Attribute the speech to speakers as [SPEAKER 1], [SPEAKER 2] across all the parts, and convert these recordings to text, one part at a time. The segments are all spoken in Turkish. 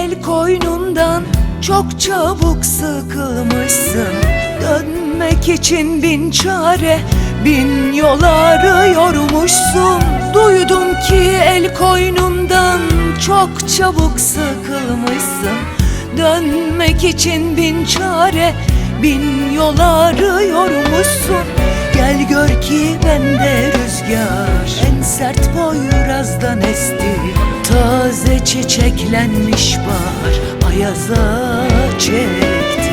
[SPEAKER 1] el koynundan çok çabuk sıkılmışsın. Dönmek için bin çare, bin yol arıyormuşsun. Duydum ki el koynundan çok çabuk sıkılmışsın. Dönmek için bin çare, bin yol arıyormuşsun. Gel gör ki bende rüzgar en sert Poyraz'dan esti. Taze çiçeklenmiş bahar ayaza çekti.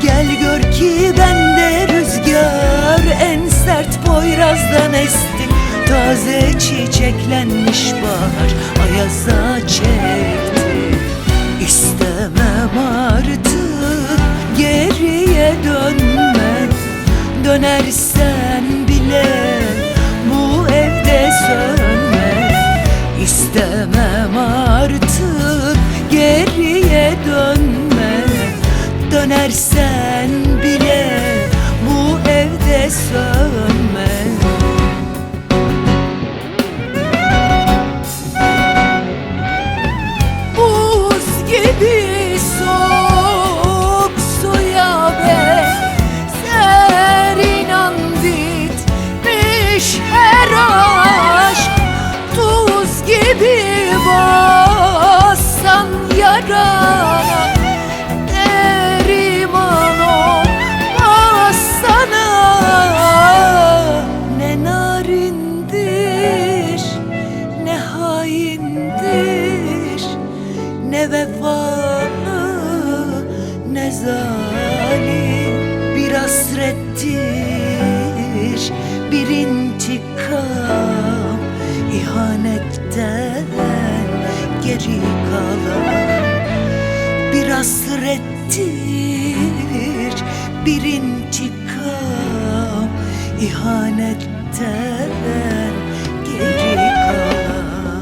[SPEAKER 1] Gel gör ki bende rüzgar en sert Poyraz'dan esti. Taze çiçeklenmiş bahar ayaza çekti. İstemem artık geriye dönmek. Dönersen bile bu evde sönme. İstemem artık geriye dönme. Dönersen bile bu evde sönme. Buz gibi soğuk suya benzer, inan bitmiş her aşk. Tuz gibi bassan yarana, derman olmaz sana. Ne narindir, ne haindir, ne vefalı, ne zalim. Bir hasrettir, bir intikam, ihanetten geri kalan. Bir hasrettir, bir intikam, ihanetten geri kalan.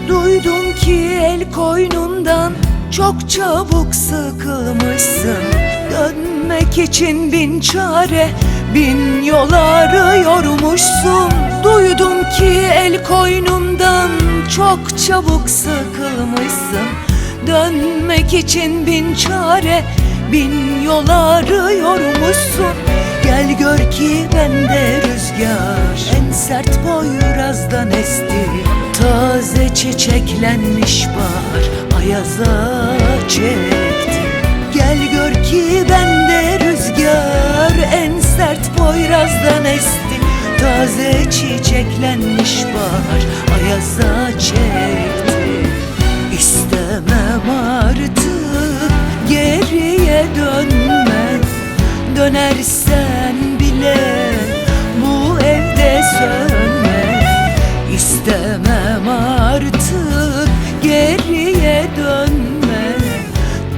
[SPEAKER 1] Duydum ki el koynundan çok çabuk sıkılmışsın. Dönmek için bin çare, bin yol arıyormuşsun. Duydum ki el koynundan çok çabuk sıkılmışsın. Dönmek için bin çare, bin yol arıyormuşsun. Gel gör ki bende rüzgar en sert Poyraz'dan esti. Taze çiçeklenmiş bahar ayaza çekti. Gel gör ki bende rüzgar en sert Poyraz'dan esti. Taze çiçeklenmiş bahar ayaza çekti. İstemem artık geriye dönmek. Dönersen bile bu evde sönme. İstemem artık geriye dönme.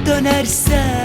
[SPEAKER 1] Dönersen